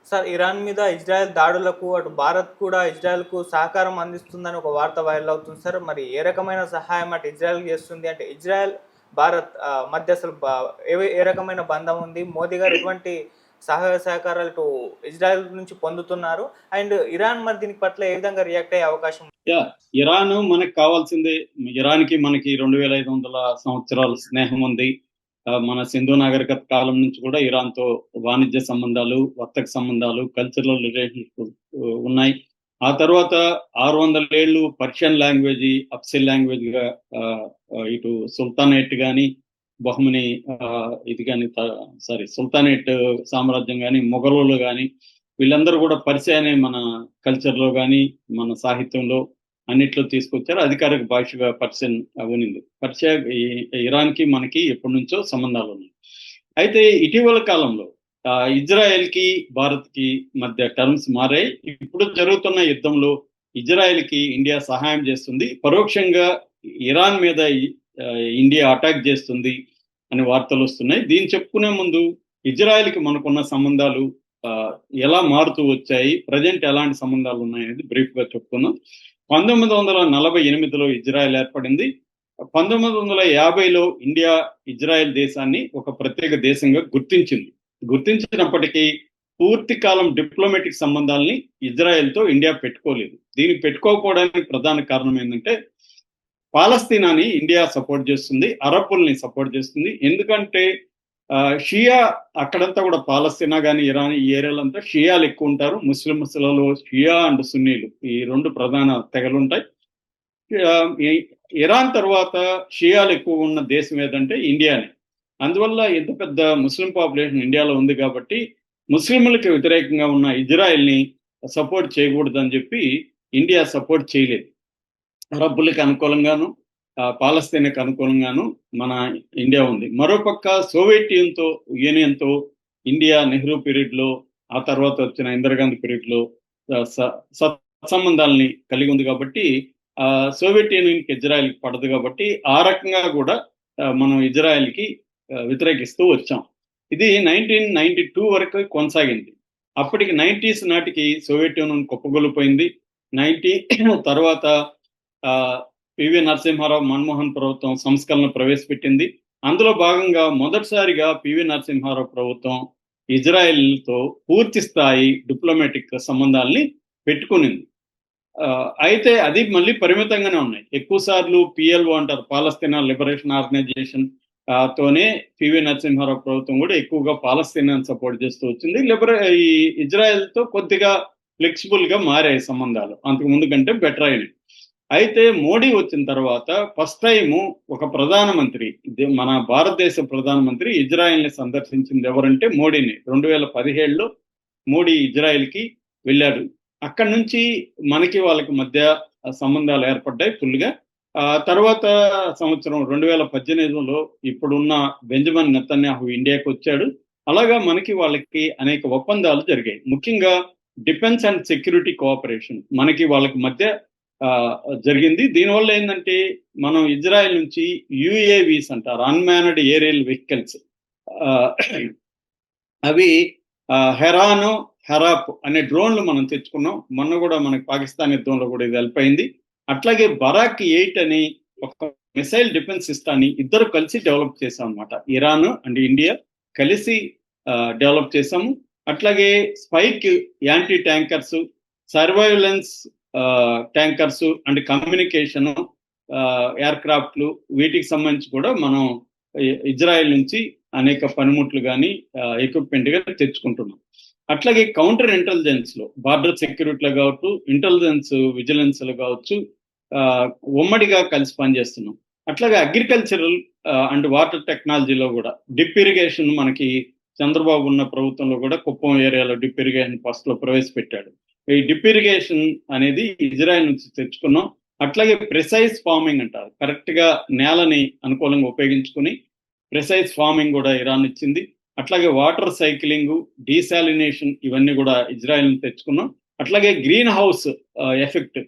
Sir, Iran మీద Israel దాడులకు అటు భారత్ కూడా ఇజ్రాయెల్‌కు సహకారం అందిస్తుందని ఒక వార్త వైరల్ అవుతుంది సార్. మరి ఏ రకమైన సహాయం అటు ఇజ్రాయెల్‌కి చేస్తుంది? అంటే ఇజ్రాయెల్, భారత్ మధ్య అసలు ఏ రకమైన బంధం ఉంది? మోదీ గారు ఎటువంటి సహాయ సహకారాలు ఇటు ఇజ్రాయెల్ నుంచి పొందుతున్నారు? అండ్ ఇరాన్ మరి దీని పట్ల ఏ విధంగా రియాక్ట్ అయ్యే అవకాశం ఉంది? ఇరాన్ మనకు కావాల్సింది. ఇరాన్‌కి మనకి 2500 సంవత్సరాల స్నేహం ఉంది. మన సింధు నాగరికత కాలం నుంచి కూడా ఇరాన్‌తో వాణిజ్య సంబంధాలు, వర్తక సంబంధాలు, కల్చరల్ రిలేషన్షిప్ ఉన్నాయి. ఆ తర్వాత 600 ఏళ్ళు పర్షియన్ లాంగ్వేజ్ అఫ్సిల్ లాంగ్వేజ్‌గా ఇటు సుల్తానేట్ గాని, బహ్మని ఇది గాని సుల్తానేట్ సామ్రాజ్యం గాని, మొఘలులు గాని వీళ్ళందరూ కూడా పర్షియా అనే మన కల్చర్‌లో గాని, మన సాహిత్యంలో అన్నిట్లో తీసుకొచ్చారు. అధికారిక భాషగా పర్షియన్ ఉన్నింది. పర్షియా ఇరాన్‌కి మనకి ఎప్పటి నుంచో సంబంధాలు ఉన్నాయి. అయితే ఇటీవల కాలంలో ఇజ్రాయెల్‌కి, భారత్‌కి మధ్య టర్మ్స్ మారాయి. ఇప్పుడు జరుగుతున్న యుద్ధంలో ఇజ్రాయెల్‌కి ఇండియా సహాయం చేస్తుంది. పరోక్షంగా ఇరాన్ మీద ఇండియా అటాక్ చేస్తుంది అనే వార్తలు వస్తున్నాయి. దీన్ని చెప్పుకునే ముందు ఇజ్రాయెల్‌కి మనకున్న సంబంధాలు ఎలా మారుతూ వచ్చాయి, ప్రజెంట్ ఎలాంటి సంబంధాలు ఉన్నాయనేది బ్రీఫ్ గా చెప్పుకున్నాం. 1948లో ఇజ్రాయెల్ ఏర్పడింది. 1950లో ఇండియా ఇజ్రాయెల్ దేశాన్ని ఒక ప్రత్యేక దేశంగా గుర్తించినప్పటికీ పూర్తి కాలం డిప్లొమాటిక్ సంబంధాలని ఇజ్రాయెల్తో ఇండియా పెట్టుకోలేదు. దీనికి పెట్టుకోకపోవడానికి ప్రధాన కారణం ఏంటంటే, పాలస్తీనాని ఇండియా సపోర్ట్ చేస్తుంది, అరబ్బుల్ని సపోర్ట్ చేస్తుంది. ఎందుకంటే షియా అక్కడంతా కూడా పాలస్తీనా కానీ ఇరాన్ ఈ ఏరియాలంతా షియాలు ఎక్కువ ఉంటారు. ముస్లింలలో షియా అండ్ సున్నీలు ఈ రెండు ప్రధాన తెగలు ఉంటాయి. ఇరాన్ తర్వాత షియాలు ఎక్కువ ఉన్న దేశం ఏదంటే ఇండియానే. అందువల్ల ఎంత పెద్ద ముస్లిం పాపులేషన్ ఇండియాలో ఉంది కాబట్టి ముస్లింలకు వ్యతిరేకంగా ఉన్న ఇజ్రాయెల్ని సపోర్ట్ చేయకూడదని చెప్పి ఇండియా సపోర్ట్ చేయలేదు. అరబ్బులకు అనుకూలంగాను, పాలస్తీనాకు అనుకూలంగాను మన ఇండియా ఉంది. మరోపక్క సోవియట్ యూనియన్తో ఇండియా నెహ్రూ పీరియడ్లో, ఆ తర్వాత వచ్చిన ఇందిరాగాంధీ పీరియడ్లో సత్సంబంధాలని కలిగి ఉంది కాబట్టి సోవియట్ యూనియన్కి ఇజ్రాయెల్కి పడదు కాబట్టి ఆ రకంగా కూడా మనం ఇజ్రాయెల్కి వ్యతిరేకిస్తూ వచ్చాం. ఇది 1992 వరకు కొనసాగింది. అప్పటికి 90s నాటికి సోవియట్ యూనియన్ కుప్పగొలిపోయింది. 90 తర్వాత పివి నరసింహారావు, మన్మోహన్ ప్రభుత్వం సంస్కరణ ప్రవేశపెట్టింది. అందులో భాగంగా మొదటిసారిగా పివి నరసింహారావు ప్రభుత్వం ఇజ్రాయెల్తో పూర్తి స్థాయి డిప్లొమాటిక్ సంబంధాలని పెట్టుకునింది. అయితే అది మళ్ళీ పరిమితంగానే ఉన్నాయి. ఎక్కువ సార్లు పిఎల్ఓ అంటారు, పాలస్తీనా లిబరేషన్ ఆర్గనైజేషన్ తోనే పివి నరసింహారావు ప్రభుత్వం కూడా ఎక్కువగా పాలస్తీనాను సపోర్ట్ చేస్తూ వచ్చింది. ఈ ఇజ్రాయెల్తో కొద్దిగా ఫ్లెక్సిబుల్ గా మారాయి సంబంధాలు, అంతకు ముందు కంటే బెటర్ అయినాయి. అయితే మోడీ వచ్చిన తర్వాత ఫస్ట్ టైము ఒక ప్రధానమంత్రి, మన భారతదేశ ప్రధానమంత్రి ఇజ్రాయెల్ని సందర్శించింది ఎవరంటే మోడీని. 2017లో మోడీ ఇజ్రాయెల్కి వెళ్ళాడు. అక్కడి నుంచి మనకి వాళ్ళకి మధ్య సంబంధాలు ఏర్పడ్డాయి ఫుల్గా. తర్వాత సంవత్సరం 2018లో ఇప్పుడున్న బెంజమిన్ నెతన్యాహు ఇండియాకి వచ్చాడు. అలాగా మనకి వాళ్ళకి అనేక ఒప్పందాలు జరిగాయి. ముఖ్యంగా డిఫెన్స్ అండ్ సెక్యూరిటీ కోఆపరేషన్ మనకి వాళ్ళకి మధ్య జరిగింది. దీనివల్ల ఏంటంటే మనం ఇజ్రాయెల్ నుంచి యుఏవీస్ అంటారు, అన్మాన్డ్ ఏరియల్ వెహికల్స్, అవి హెరాను, హెరాప్ అనే డ్రోన్లు మనం తెచ్చుకున్నాం. మొన్న కూడా మనకి పాకిస్తాన్ యుద్ధంలో కూడా ఇది హెల్ప్ అయింది. అట్లాగే బరాక్ 8 అని ఒక మిసైల్ డిఫెన్స్ సిస్టాన్ని ఇద్దరు కలిసి డెవలప్ చేసాం అనమాట. ఇరాన్ అండ్ ఇండియా కలిసి డెవలప్ చేసాము. అట్లాగే spike anti tankers, surveillance tankers and communication ఎయిర్ క్రాఫ్ట్లు, వీటికి సంబంధించి కూడా మనం ఇజ్రాయెల్ నుంచి అనేక పనిముట్లు కానీ ఎక్విప్మెంట్ గా తెచ్చుకుంటున్నాం. అట్లాగే కౌంటర్ ఇంటెలిజెన్స్ లో, బార్డర్ సెక్యూరిటీలో కావచ్చు, ఇంటెలిజెన్స్ విజిలెన్స్ లో కావచ్చు, ఉమ్మడిగా కలిసి పనిచేస్తున్నాం. అట్లాగే అగ్రికల్చరల్ అండ్ వాటర్ టెక్నాలజీలో కూడా డిప్ ఇరిగేషన్ మనకి చంద్రబాబు ఉన్న ప్రభుత్వంలో కూడా కుప్పం ఏరియాలో డిప్ ఇరిగేషన్ ఫస్ట్ లో ప్రవేశపెట్టాడు. ఈ డిప్ ఇరిగేషన్ అనేది ఇజ్రాయెల్ నుంచి తెచ్చుకున్నాం. అట్లాగే ప్రిసైజ్ ఫార్మింగ్ అంటారు, కరెక్ట్ గా నేలని అనుకూలంగా ఉపయోగించుకుని ప్రిసైజ్ ఫార్మింగ్ కూడా ఇరాన్ ఇచ్చింది. అట్లాగే వాటర్ సైక్లింగ్, డీసాలినేషన్ ఇవన్నీ కూడా ఇజ్రాయెల్ నుంచి తెచ్చుకున్నాం. అట్లాగే గ్రీన్ హౌస్ ఎఫెక్ట్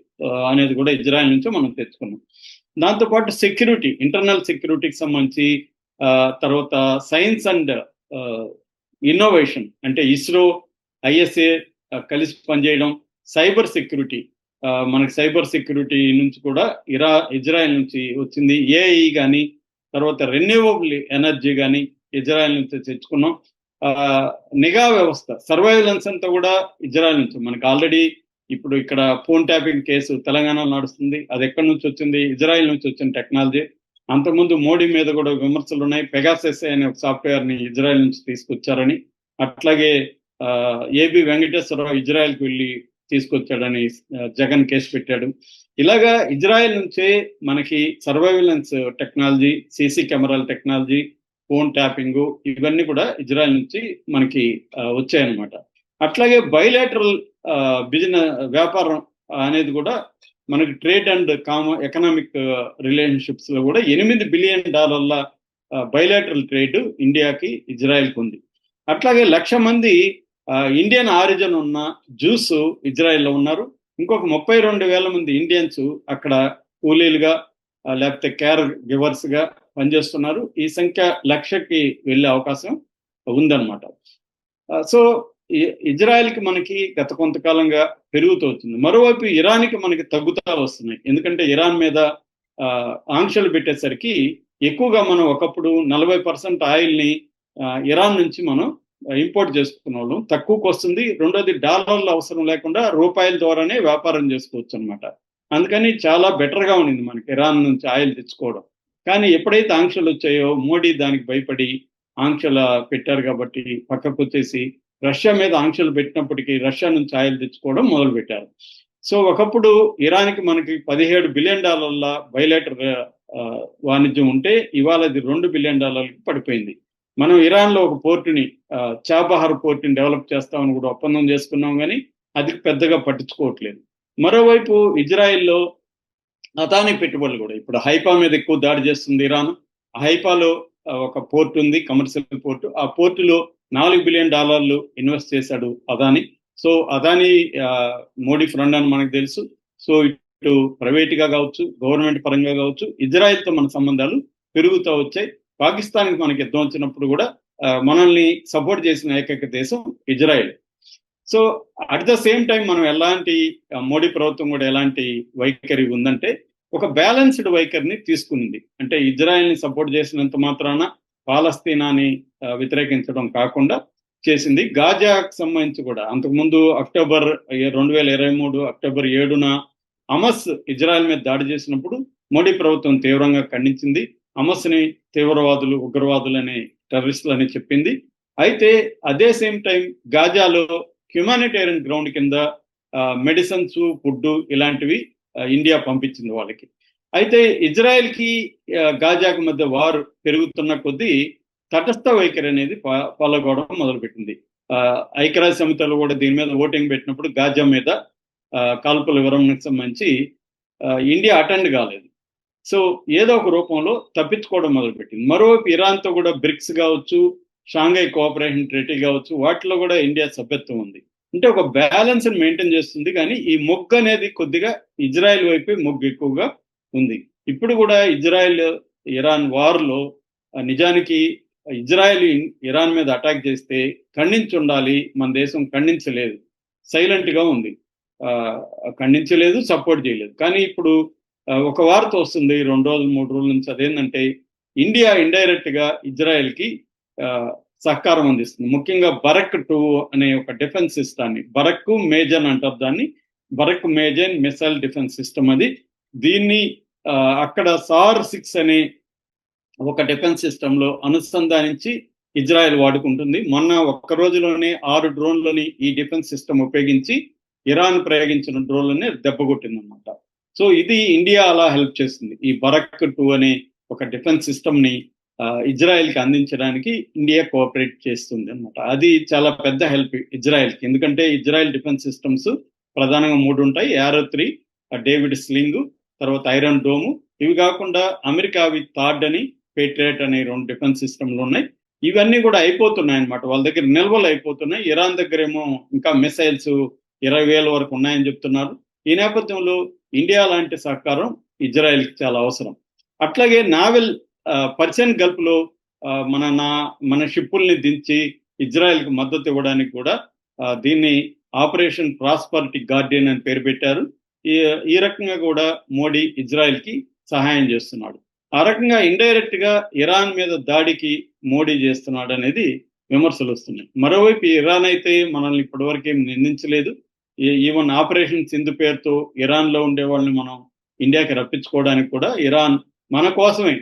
అనేది కూడా ఇజ్రాయెల్ నుంచి మనం తెచ్చుకున్నాం. దాంతోపాటు సెక్యూరిటీ, ఇంటర్నల్ సెక్యూరిటీకి సంబంధించి, తర్వాత సైన్స్ అండ్ ఇన్నోవేషన్ అంటే ఇస్రో, ఐఎస్ఏ కలిసి పనిచేయడం, సైబర్ సెక్యూరిటీ, మనకి సైబర్ సెక్యూరిటీ నుంచి కూడా ఇజ్రాయెల్ నుంచి వచ్చింది. ఏఐ కానీ, తర్వాత రెన్యూవబుల్ ఎనర్జీ కానీ ఇజ్రాయెల్ నుంచి తెచ్చుకున్నాం. నిఘా వ్యవస్థ, సర్వైలెన్స్ అంతా కూడా ఇజ్రాయెల్ నుంచి. మనకి ఆల్రెడీ ఇప్పుడు ఇక్కడ ఫోన్ ట్యాపింగ్ కేసు తెలంగాణలో నడుస్తుంది. అది ఎక్కడి నుంచి వచ్చింది? ఇజ్రాయెల్ నుంచి వచ్చిన టెక్నాలజీ. అంతకుముందు మోడీ మీద కూడా విమర్శలు ఉన్నాయి. పెగాసెస్ అనే ఒక సాఫ్ట్వేర్ ని ఇజ్రాయెల్ నుంచి తీసుకొచ్చారని. అట్లాగే ఏబి వెంకటేశ్వరరావు ఇజ్రాయెల్కి వెళ్ళి తీసుకొచ్చాడని జగన్ కేసు పెట్టాడు. ఇలాగా ఇజ్రాయెల్ నుంచే మనకి సర్వైలెన్స్ టెక్నాలజీ, సీసీ కెమెరాల టెక్నాలజీ, ఫోన్ ట్యాపింగ్, ఇవన్నీ కూడా ఇజ్రాయెల్ నుంచి మనకి వచ్చాయన్నమాట. అట్లాగే బైలాటరల్ బిజినెస్, వ్యాపారం అనేది కూడా మనకి ట్రేడ్ అండ్ ఎకనామిక్ రిలేషన్షిప్స్ లో కూడా $8 బిలియన్ బైలాటరల్ ట్రేడ్ ఇండియాకి ఇజ్రాయెల్కి ఉంది. అట్లాగే 1,00,000 మంది ఇండియన్ ఆరిజిన్ ఉన్న జూస్ ఇజ్రాయెల్లో ఉన్నారు. ఇంకొక 32,000 మంది ఇండియన్స్ అక్కడ కూలీలుగా లేకపోతే కేర్ గివర్స్ గా పనిచేస్తున్నారు. ఈ సంఖ్య 1,00,000కి వెళ్ళే అవకాశం ఉందన్నమాట. సో ఇజ్రాయెల్కి మనకి గత కొంతకాలంగా పెరుగుతూ వచ్చింది. మరోవైపు ఇరాన్కి మనకి తగ్గుతా వస్తున్నాయి. ఎందుకంటే ఇరాన్ మీద ఆంక్షలు పెట్టేసరికి ఎక్కువగా మనం ఒకప్పుడు 40% ఆయిల్ని ఇరాన్ నుంచి మనం ఇంపోర్ట్ చేసుకున్న వాళ్ళం, తక్కువకు వస్తుంది. రెండోది డాలర్లు అవసరం లేకుండా రూపాయల ద్వారానే వ్యాపారం చేసుకోవచ్చు అనమాట. అందుకని చాలా బెటర్గా ఉండింది మనకి ఇరాన్ నుంచి ఆయిల్ తెచ్చుకోవడం. కానీ ఎప్పుడైతే ఆంక్షలు వచ్చాయో మోడీ దానికి భయపడి ఆంక్షలు పెట్టారు కాబట్టి పక్కకు వచ్చేసి రష్యా మీద ఆంక్షలు పెట్టినప్పటికీ రష్యా నుంచి ఆయిల్ తెచ్చుకోవడం మొదలు పెట్టారు. సో ఒకప్పుడు ఇరాన్కి మనకి $17 బిలియన్ బైలాటర్ వాణిజ్యం ఉంటే ఇవాళ అది $2 బిలియన్ పడిపోయింది. మనం ఇరాన్లో ఒక పోర్టుని, చాబహార్ పోర్టుని డెవలప్ చేస్తామని కూడా ఒప్పందం చేసుకున్నాం, కానీ అది పెద్దగా పట్టించుకోవట్లేదు. మరోవైపు ఇజ్రాయెల్లో అదానీ పెట్టుబడులు కూడా, ఇప్పుడు హైఫా మీద ఎక్కువ దాడి చేస్తుంది ఇరాన్. హైఫాలో ఒక పోర్ట్ ఉంది, కమర్షియల్ పోర్టు. ఆ పోర్టులో $4 బిలియన్ ఇన్వెస్ట్ చేశాడు అదానీ. సో అదానీ మోడీ ఫ్రెండ్ అని మనకు తెలుసు. సో ఇటు ప్రైవేట్గా కావచ్చు, గవర్నమెంట్ పరంగా కావచ్చు, ఇజ్రాయెల్తో మన సంబంధాలు పెరుగుతూ వచ్చాయి. పాకిస్తాన్కి మనకి యుద్ధం వచ్చినప్పుడు కూడా మనల్ని సపోర్ట్ చేసిన ఏకైక దేశం Israel. So at the same time మనం ఎలాంటి, మోడీ ప్రభుత్వం కూడా ఎలాంటి వైఖరి ఉందంటే ఒక బ్యాలెన్స్డ్ వైఖరిని తీసుకుంది. అంటే ఇజ్రాయెల్ని సపోర్ట్ చేసినంత మాత్రాన పాలస్తీనాని వ్యతిరేకించడం కాకుండా చేసింది. గాజాకు సంబంధించి కూడా అంతకుముందు 2023 అక్టోబర్ 7న హమస్ ఇజ్రాయెల్ మీద దాడి చేసినప్పుడు మోడీ ప్రభుత్వం తీవ్రంగా ఖండించింది. హమస్ని తీవ్రవాదులు, ఉగ్రవాదులు అనే టెర్రరిస్టులు అని చెప్పింది. అయితే అదే సేమ్ టైం గాజాలో హ్యుమానిటేరియన్ గ్రౌండ్ కింద మెడిసిన్స్, ఫుడ్ ఇలాంటివి ఇండియా పంపించింది వాళ్ళకి. అయితే ఇజ్రాయెల్కి గాజాకు మధ్య వారు పెరుగుతున్న కొద్దీ తటస్థ వైఖరి అనేది ఫాలో కావడం మొదలుపెట్టింది. ఐక్యరాజ్య సమితిలో కూడా దీని మీద ఓటింగ్ పెట్టినప్పుడు గాజా మీద కాల్పుల విరమణకు సంబంధించి ఇండియా అటెండ్ కాలేదు. సో ఏదో ఒక రూపంలో తప్పించుకోవడం మొదలుపెట్టింది. మరోవైపు ఇరాన్తో కూడా బ్రిక్స్ కావచ్చు, షాంఘై కోఆపరేషన్ ట్రీటీ కావచ్చు, వాటిలో కూడా ఇండియా సభ్యత్వం ఉంది. అంటే ఒక బ్యాలెన్స్ మెయింటైన్ చేస్తుంది. కానీ ఈ మొగ్గు అనేది కొద్దిగా ఇజ్రాయెల్ వైపే మొగ్గు ఎక్కువగా ఉంది. ఇప్పుడు కూడా ఇజ్రాయెల్ ఇరాన్ వార్లో నిజానికి ఇజ్రాయెల్ ఇరాన్ మీద అటాక్ చేస్తే ఖండించి ఉండాలి, మన దేశం ఖండించలేదు, సైలెంట్గా ఉంది, ఖండించలేదు, సపోర్ట్ చేయలేదు. కానీ ఇప్పుడు ఒక వార్త వస్తుంది 2 రోజులు 3 రోజుల నుంచి, అదేంటంటే ఇండియా ఇండైరెక్ట్ గా ఇజ్రాయెల్కి సహకారం అందిస్తుంది. ముఖ్యంగా బరక్ 2 అనే ఒక డిఫెన్స్ సిస్టాన్ని, బరక్ మేజన్ అంటారు దాన్ని, బరక్ మేజన్ మిసైల్ డిఫెన్స్ సిస్టమ్ అది. దీన్ని అక్కడ SAR-6 అనే ఒక డిఫెన్స్ సిస్టంలో అనుసంధానించి ఇజ్రాయెల్ వాడుకుంటుంది. మొన్న ఒక్క రోజులోనే 6 డ్రోన్లని ఈ డిఫెన్స్ సిస్టమ్ ఉపయోగించి ఇరాన్ ప్రయోగించిన డ్రోన్లని దెబ్బకొట్టిందన్నమాట. సో ఇది ఇండియా అలా హెల్ప్ చేస్తుంది. ఈ బరక్ 2 అనే ఒక డిఫెన్స్ సిస్టమ్ ని ఇజ్రాయెల్కి అందించడానికి ఇండియా కోఆపరేట్ చేస్తుంది అనమాట. అది చాలా పెద్ద హెల్ప్ ఇజ్రాయెల్కి. ఎందుకంటే ఇజ్రాయెల్ డిఫెన్స్ సిస్టమ్స్ ప్రధానంగా 3 ఉంటాయి. యారో 3, డేవిడ్ స్లింగ్, తర్వాత ఐరన్ డోము. ఇవి కాకుండా అమెరికావి థాడ్ అని, పేట్రియట్ అనే 2 డిఫెన్స్ సిస్టమ్లు ఉన్నాయి. ఇవన్నీ కూడా అయిపోతున్నాయి అనమాట. వాళ్ళ దగ్గర నిల్వలు అయిపోతున్నాయి. ఇరాన్ దగ్గర ఏమో ఇంకా మిసైల్స్ 20,000 వరకు ఉన్నాయని చెప్తున్నారు. ఈ నేపథ్యంలో ఇండియా లాంటి సహకారం ఇజ్రాయెల్కి చాలా అవసరం. అట్లాగే నావెల్ పర్షియన్ గల్ఫ్లో మన షిప్పుల్ని దించి ఇజ్రాయెల్కి మద్దతు ఇవ్వడానికి కూడా దీన్ని ఆపరేషన్ ప్రాస్పరిటీ గార్డియన్ అని పేరు పెట్టారు. ఈ రకంగా కూడా మోడీ ఇజ్రాయెల్కి సహాయం చేస్తున్నాడు. ఆ రకంగా ఇండైరెక్ట్ గా ఇరాన్ మీద దాడికి మోడీ చేస్తున్నాడు అనేది విమర్శలు వస్తున్నాయి. మరోవైపు ఇరాన్ అయితే మనల్ని ఇప్పటివరకు ఏం నిందించలేదు. ఈవెన్ ఆపరేషన్ సింధు పేరుతో ఇరాన్ లో ఉండే వాళ్ళని మనం ఇండియాకి రప్పించుకోవడానికి కూడా ఇరాన్ మన కోసమే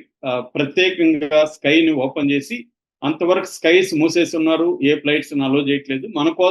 ప్రత్యేకంగా స్కైని ఓపెన్ చేసి, అంతవరకు స్కైస్ మూసేసి ఉన్నారు, ఏ ఫ్లైట్స్ అలో చేయట్లేదు, మన కోసం